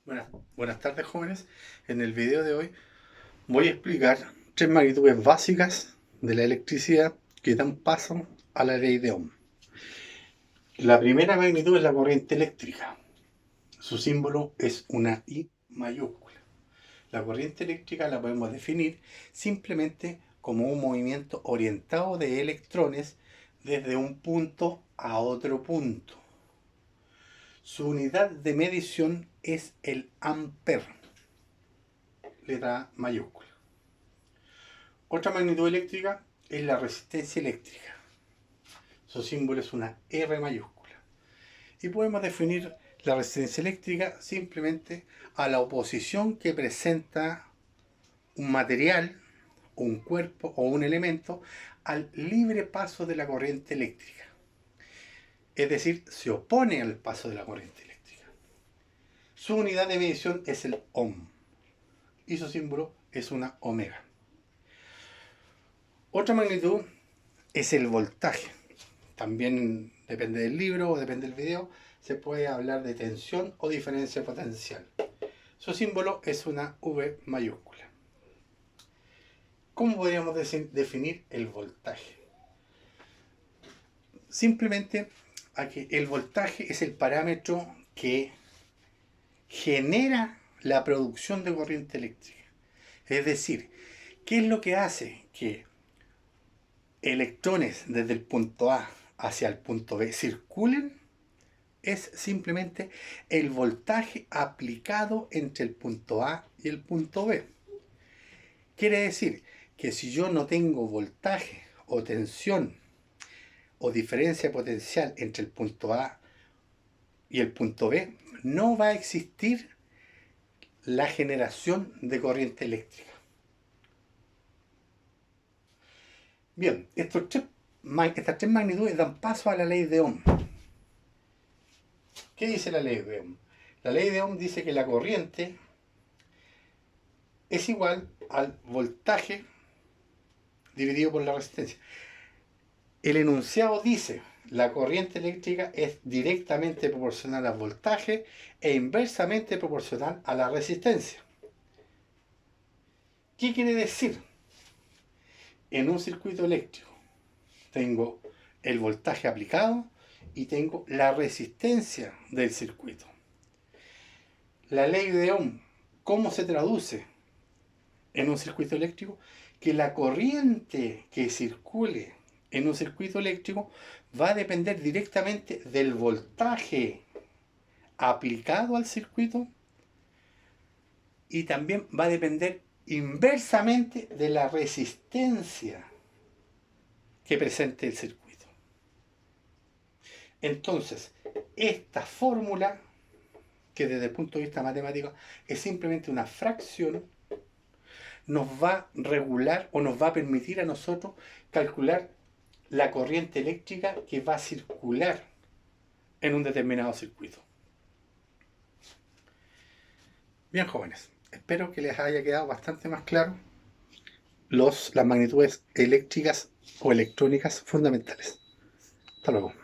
Buenas tardes, jóvenes. En el video de hoy voy a explicar tres magnitudes básicas de la electricidad que dan paso a la ley de Ohm. La primera magnitud es la corriente eléctrica. Su símbolo es una I mayúscula. La corriente eléctrica la podemos definir simplemente como un movimiento orientado de electrones desde un punto a otro punto. Su unidad de medición es el ampere, letra mayúscula. Otra magnitud eléctrica es la resistencia eléctrica. Su símbolo es una R mayúscula. Y podemos definir la resistencia eléctrica simplemente a la oposición que presenta un material, un cuerpo o un elemento al libre paso de la corriente eléctrica. Es decir, se opone al paso de la corriente eléctrica. Su unidad de medición es el ohm y su símbolo es una omega. Otra magnitud es el voltaje. También depende del libro o depende del video, se puede hablar de tensión o diferencia potencial. Su símbolo es una V mayúscula. ¿Cómo podríamos definir el voltaje? Simplemente aquí el voltaje es el parámetro que genera la producción de corriente eléctrica. Es decir, ¿qué es lo que hace que electrones desde el punto A hacia el punto B circulen? Es simplemente el voltaje aplicado entre el punto A y el punto B. Quiere decir que si yo no tengo voltaje o tensión o diferencia potencial entre el punto A y el punto B, no va a existir la generación de corriente eléctrica. Bien, estas tres magnitudes dan paso a la ley de Ohm. ¿Qué dice la ley de Ohm? La ley de Ohm dice que la corriente es igual al voltaje dividido por la resistencia. El enunciado dice, la corriente eléctrica es directamente proporcional al voltaje e inversamente proporcional a la resistencia. ¿Qué quiere decir? En un circuito eléctrico tengo el voltaje aplicado y tengo la resistencia del circuito. La ley de Ohm, ¿cómo se traduce en un circuito eléctrico? Que la corriente que circule en un circuito eléctrico va a depender directamente del voltaje aplicado al circuito y también va a depender inversamente de la resistencia que presente el circuito. Entonces, esta fórmula, que desde el punto de vista matemático es simplemente una fracción, nos va a regular o nos va a permitir a nosotros calcular la corriente eléctrica que va a circular en un determinado circuito. Bien, jóvenes, espero que les haya quedado bastante más claro las magnitudes eléctricas o electrónicas fundamentales. Hasta luego.